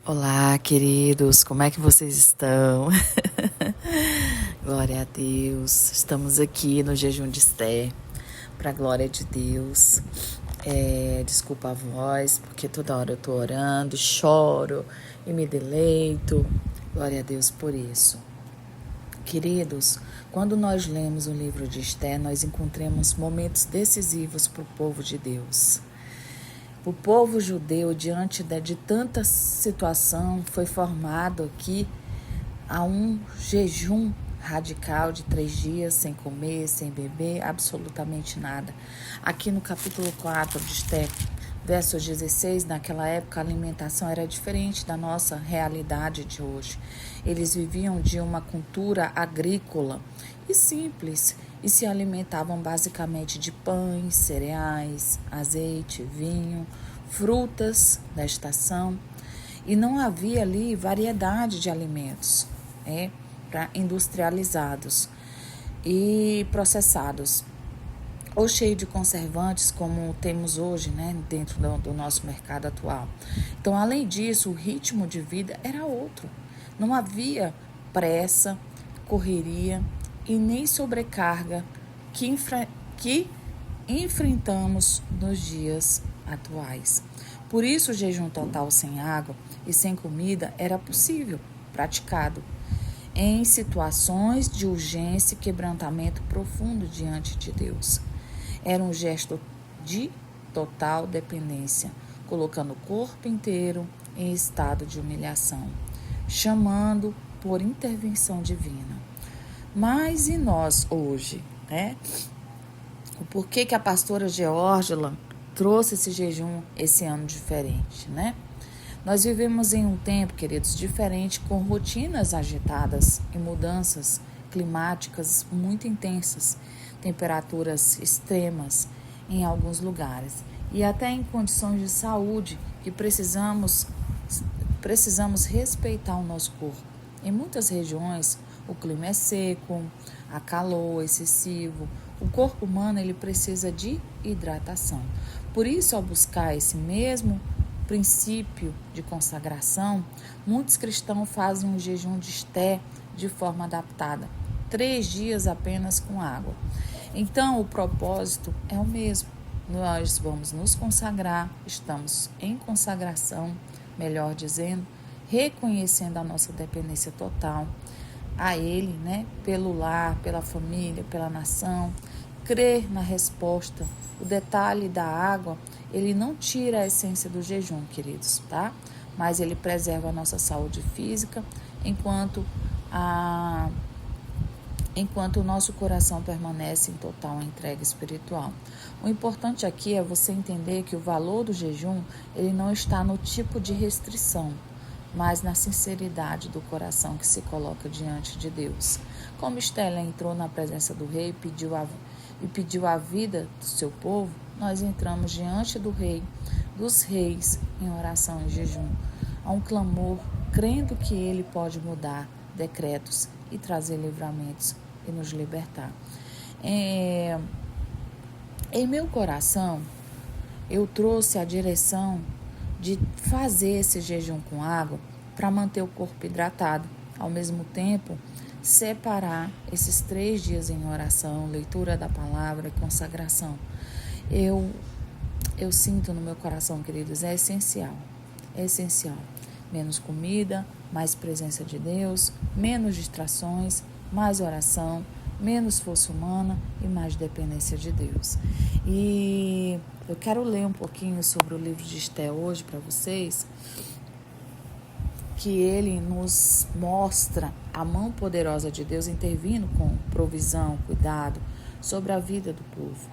Olá, queridos, como é que vocês estão? Glória a Deus. Estamos aqui no jejum de Esther, para a glória de Deus. Desculpa a voz, porque toda hora eu tô orando, choro e me deleito. Glória a Deus por isso. Queridos, quando nós lemos o livro de Esther, nós encontramos momentos decisivos para o povo de Deus. O povo judeu, diante de tanta situação, foi formado aqui a um jejum radical de 3 dias, sem comer, sem beber, absolutamente nada. Aqui no capítulo 4 de Esther, versos 16, naquela época a alimentação era diferente da nossa realidade de hoje. Eles viviam de uma cultura agrícola e simples e se alimentavam basicamente de pães, cereais, azeite, vinho, frutas da estação. E não havia ali variedade de alimentos industrializados e processados, ou cheio de conservantes, como temos hoje, dentro do nosso mercado atual. Então, além disso, o ritmo de vida era outro. Não havia pressa, correria e nem sobrecarga que enfrentamos nos dias atuais. Por isso, o jejum total sem água e sem comida era possível, praticado, em situações de urgência e quebrantamento profundo diante de Deus. Era um gesto de total dependência, colocando o corpo inteiro em estado de humilhação, chamando por intervenção divina. Mas e nós hoje, O porquê que a pastora Geórgila trouxe esse jejum esse ano diferente, Nós vivemos em um tempo, queridos, diferente, com rotinas agitadas e mudanças climáticas muito intensas, temperaturas extremas em alguns lugares e até em condições de saúde que precisamos respeitar o nosso corpo. Em muitas regiões, o clima é seco, há calor excessivo, o corpo humano ele precisa de hidratação. Por isso, ao buscar esse mesmo princípio de consagração, muitos cristãos fazem um jejum de Esther de forma adaptada, 3 dias apenas com água. Então, o propósito é o mesmo. Nós vamos nos consagrar, estamos em consagração, melhor dizendo, reconhecendo a nossa dependência total a Ele, pelo lar, pela família, pela nação, crer na resposta. O detalhe da água, ele não tira a essência do jejum, queridos, tá? Mas ele preserva a nossa saúde física enquanto o nosso coração permanece em total entrega espiritual. O importante aqui é você entender que o valor do jejum, ele não está no tipo de restrição, mas na sinceridade do coração que se coloca diante de Deus. Como Esther entrou na presença do rei e pediu a vida do seu povo, nós entramos diante do Rei, dos reis, em oração e jejum. Há um clamor, crendo que Ele pode mudar decretos e trazer livramentos e nos libertar. Em meu coração, eu trouxe a direção de fazer esse jejum com água para manter o corpo hidratado. Ao mesmo tempo, separar esses 3 dias em oração, leitura da palavra e consagração. Eu sinto no meu coração, queridos, é essencial. Menos comida, mais presença de Deus, menos distrações, mais oração, menos força humana e mais dependência de Deus. E eu quero ler um pouquinho sobre o livro de Esther hoje para vocês, que ele nos mostra a mão poderosa de Deus intervindo com provisão, cuidado sobre a vida do povo.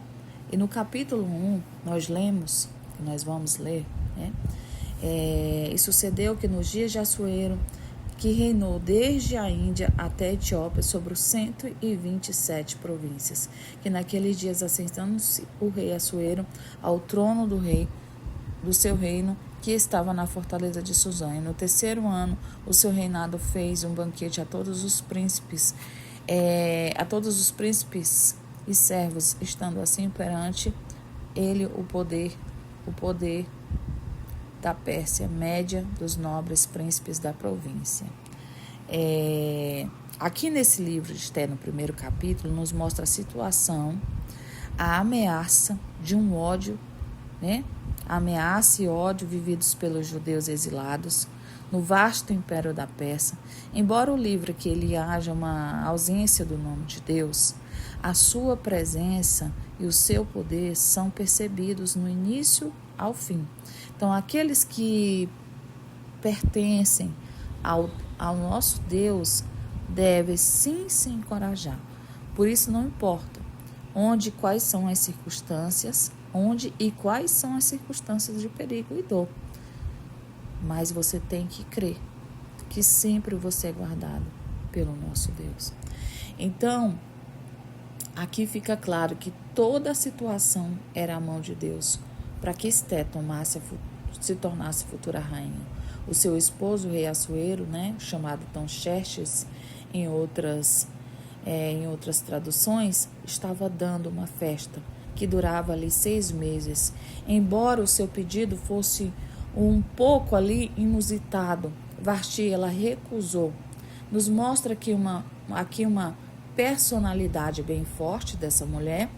E no capítulo 1, nós lemos, que nós vamos ler, e sucedeu que nos dias de Assuero, que reinou desde a Índia até a Etiópia sobre os 127 províncias, que naqueles dias assentando-se o rei Assuero ao trono do seu reino, que estava na fortaleza de Suzã. E no 3º ano, o seu reinado fez um banquete a todos os príncipes e servos, estando assim perante ele o poder da Pérsia Média, dos nobres príncipes da província. Aqui nesse livro de Esther, no primeiro capítulo, nos mostra a situação, a ameaça de um ódio, né? Ameaça e ódio vividos pelos judeus exilados no vasto império da Pérsia. Embora o livro que ele haja uma ausência do nome de Deus, a sua presença e o seu poder são percebidos no início ao fim. Então, aqueles que pertencem ao nosso Deus devem sim se encorajar. Por isso, não importa quais são as circunstâncias, quais são as circunstâncias de perigo e dor. Mas você tem que crer que sempre você é guardado pelo nosso Deus. Então, aqui fica claro que toda a situação era a mão de Deus para que Esté se tornasse futura rainha. O seu esposo, o rei Assuero, né, chamado então Xerxes, em outras traduções, estava dando uma festa que durava ali 6 meses. Embora o seu pedido fosse um pouco ali inusitado, Vasti, ela recusou. Nos mostra aqui uma personalidade bem forte dessa mulher.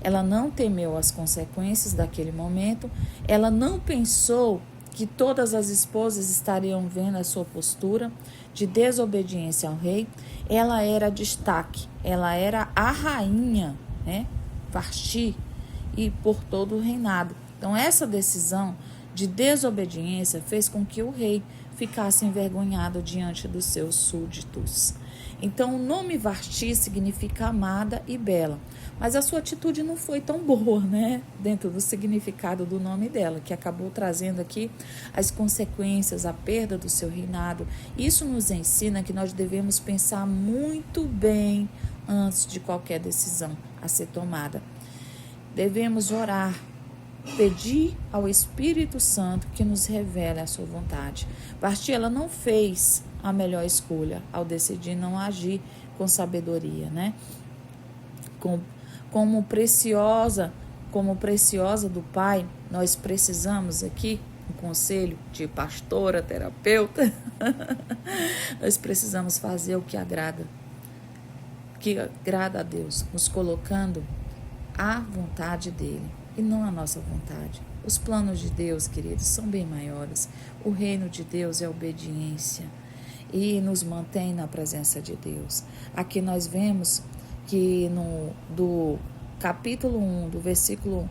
Ela não temeu as consequências daquele momento. Ela não pensou que todas as esposas estariam vendo a sua postura de desobediência ao rei. Ela era destaque, ela era a rainha, né? Vasti, e por todo o reinado. Então, essa decisão de desobediência fez com que o rei ficasse envergonhado diante dos seus súditos. Então, o nome Vasti significa amada e bela, mas a sua atitude não foi tão boa, né? Dentro do significado do nome dela, que acabou trazendo aqui as consequências, a perda do seu reinado. Isso nos ensina que nós devemos pensar muito bem antes de qualquer decisão a ser tomada. Devemos orar, pedir ao Espírito Santo que nos revele a sua vontade. Vasti, ela não fez a melhor escolha ao decidir não agir com sabedoria, né? Como preciosa do Pai, nós precisamos aqui, um conselho de pastora, terapeuta, nós precisamos fazer o que agrada a Deus, nos colocando à vontade dele e não a nossa vontade. Os planos de Deus, queridos, são bem maiores. O reino de Deus é obediência e nos mantém na presença de Deus. Aqui nós vemos que do capítulo 1, do versículo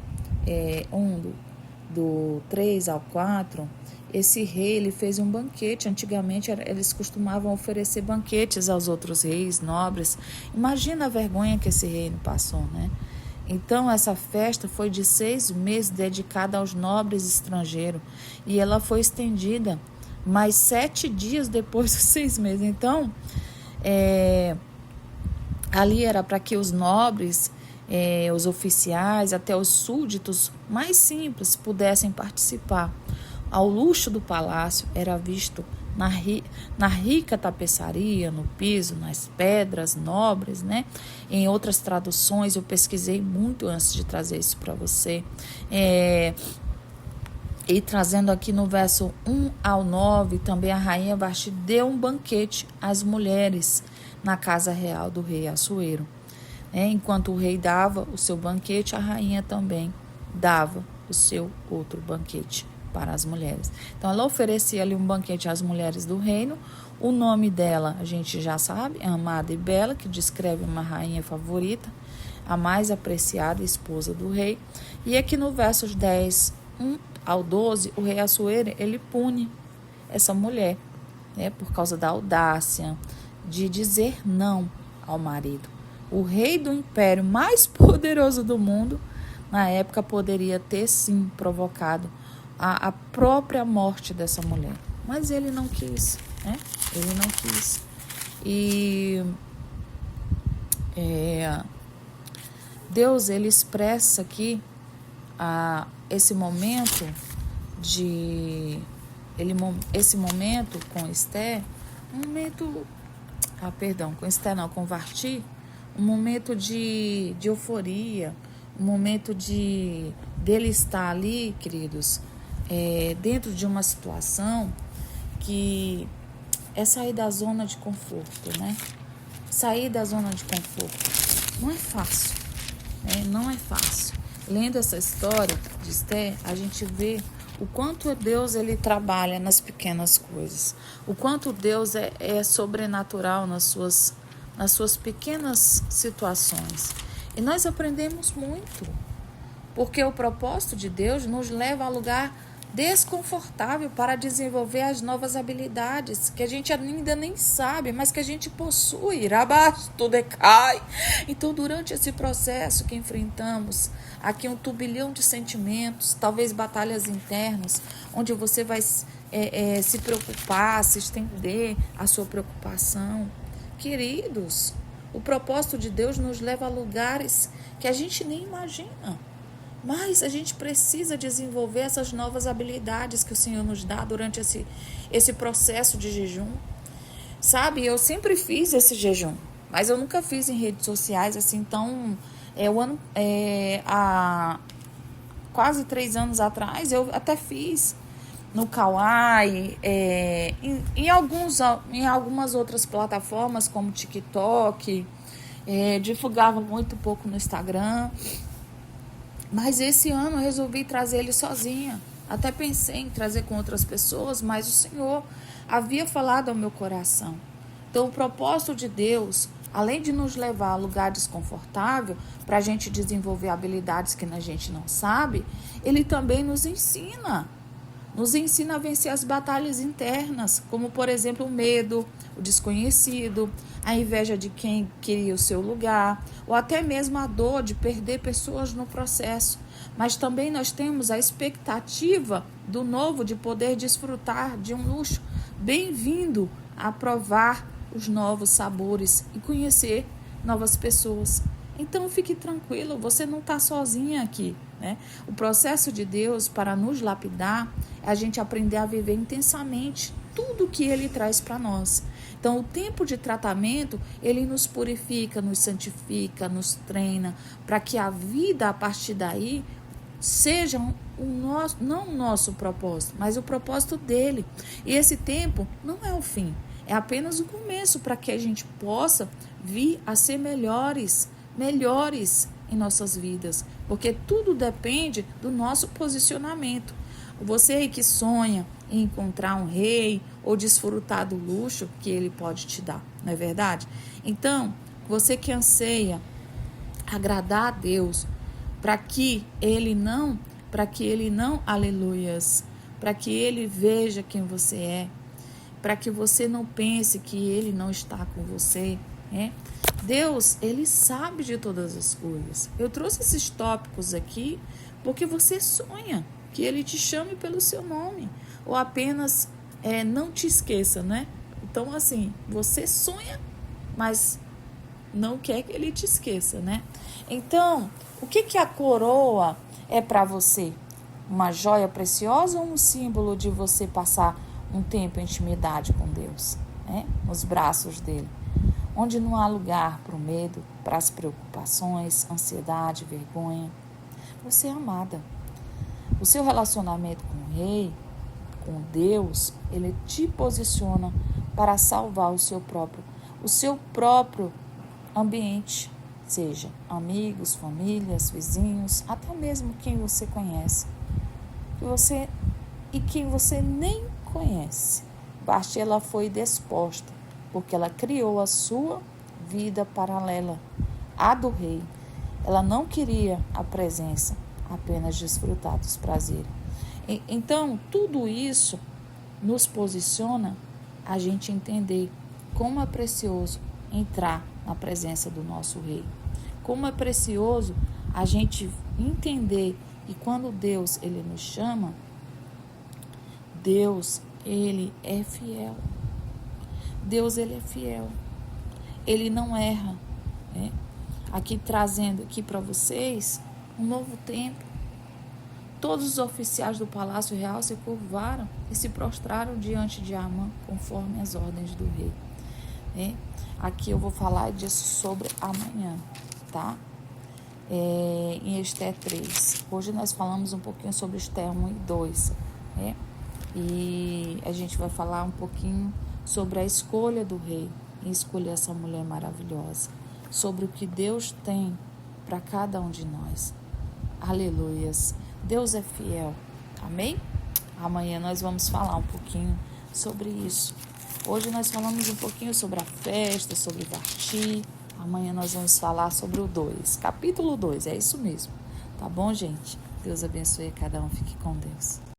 1, do 3 ao 4, esse rei ele fez um banquete. Antigamente eles costumavam oferecer banquetes aos outros reis nobres. Imagina a vergonha que esse rei passou, né? Então, essa festa foi de 6 meses dedicada aos nobres estrangeiros e ela foi estendida mais 7 dias depois dos 6 meses. Então, ali era para que os nobres, os oficiais, até os súditos mais simples pudessem participar. Ao luxo do palácio era visto na rica tapeçaria, no piso, nas pedras nobres, né? Em outras traduções, eu pesquisei muito antes de trazer isso para você. E trazendo aqui no verso 1 ao 9, também a rainha Vasti deu um banquete às mulheres na casa real do rei Assuero. Enquanto o rei dava o seu banquete, a rainha também dava o seu outro banquete para as mulheres. Então, ela oferecia ali um banquete às mulheres do reino. O nome dela, a gente já sabe, amada e bela, que descreve uma rainha favorita, a mais apreciada esposa do rei. E aqui no versos 10, 1 ao 12, o rei Assuero, ele pune essa mulher, né, por causa da audácia de dizer não ao marido. O rei do império mais poderoso do mundo, na época, poderia ter sim provocado a própria morte dessa mulher. Mas ele não quis, né? Ele não quis. E Deus, ele expressa aqui esse momento com Esté, com Vasti, um momento de euforia, um momento dele estar ali, queridos, dentro de uma situação que é sair da zona de conforto, né? Sair da zona de conforto não é fácil, né? Não é fácil. Lendo essa história de Esther, a gente vê o quanto Deus ele trabalha nas pequenas coisas, o quanto Deus é sobrenatural nas suas pequenas situações. E nós aprendemos muito, porque o propósito de Deus nos leva a lugar desconfortável para desenvolver as novas habilidades que a gente ainda nem sabe, mas que a gente possui. Rabasto decai. Então, durante esse processo que enfrentamos, aqui um turbilhão de sentimentos, talvez batalhas internas, onde você vai se preocupar, se estender a sua preocupação. Queridos, o propósito de Deus nos leva a lugares que a gente nem imagina. Mas a gente precisa desenvolver essas novas habilidades que o Senhor nos dá durante esse processo de jejum. Sabe, eu sempre fiz esse jejum, mas eu nunca fiz em redes sociais, assim, então, há quase 3 anos atrás, eu até fiz no Kawaii, em algumas outras plataformas, como TikTok, divulgava muito pouco no Instagram. Mas esse ano eu resolvi trazer ele sozinha. Até pensei em trazer com outras pessoas, mas o Senhor havia falado ao meu coração. Então, o propósito de Deus, além de nos levar a lugar desconfortável, para a gente desenvolver habilidades que a gente não sabe, Ele também nos ensina. Nos ensina a vencer as batalhas internas, como, por exemplo, o medo, o desconhecido, a inveja de quem queria o seu lugar, ou até mesmo a dor de perder pessoas no processo. Mas também nós temos a expectativa do novo, de poder desfrutar de um luxo. Bem-vindo a provar os novos sabores e conhecer novas pessoas. Então fique tranquilo, você não está sozinha aqui, né? O processo de Deus para nos lapidar é a gente aprender a viver intensamente tudo que Ele traz para nós. Então, o tempo de tratamento, Ele nos purifica, nos santifica, nos treina, para que a vida, a partir daí, seja não o nosso propósito, mas o propósito dEle. E esse tempo não é o fim, é apenas o começo para que a gente possa vir a ser melhores em nossas vidas, porque tudo depende do nosso posicionamento. Você aí que sonha em encontrar um rei ou desfrutar do luxo que ele pode te dar, não é verdade? Então, você que anseia agradar a Deus, para que ele não, aleluias, para que ele veja quem você é, para que você não pense que ele não está com você, né? Deus, ele sabe de todas as coisas. Eu trouxe esses tópicos aqui porque você sonha que ele te chame pelo seu nome, ou apenas não te esqueça, né? Então, assim, você sonha, mas não quer que ele te esqueça, né? Então, o que a coroa é para você? Uma joia preciosa ou um símbolo de você passar um tempo em intimidade com Deus, né? Nos braços dele, onde não há lugar para o medo, para as preocupações, ansiedade, vergonha. Você é amada. O seu relacionamento com o Rei, com Deus, ele te posiciona para salvar o seu próprio ambiente, seja amigos, famílias, vizinhos, até mesmo quem você conhece, quem você nem conhece. Vasti, ela foi disposta, porque ela criou a sua vida paralela à do rei. Ela não queria a presença, apenas desfrutar dos prazeres. Então, tudo isso nos posiciona a gente entender como é precioso entrar na presença do nosso rei. Como é precioso a gente entender que quando Deus ele nos chama, Deus ele é fiel. Deus ele é fiel. Ele não erra, né? Aqui trazendo aqui para vocês um novo tempo. Todos os oficiais do Palácio Real se curvaram e se prostraram diante de Amã, conforme as ordens do rei, né? Aqui eu vou falar disso sobre amanhã, tá? Em Esther 3. Hoje nós falamos um pouquinho sobre Esther 1 e 2. né? E a gente vai falar um pouquinho sobre a escolha do rei em escolher essa mulher maravilhosa, sobre o que Deus tem para cada um de nós. Aleluias. Deus é fiel. Amém? Amanhã nós vamos falar um pouquinho sobre isso. Hoje nós falamos um pouquinho sobre a festa, sobre Vasti. Amanhã nós vamos falar sobre o 2, capítulo 2, é isso mesmo. Tá bom, gente? Deus abençoe cada um. Fique com Deus.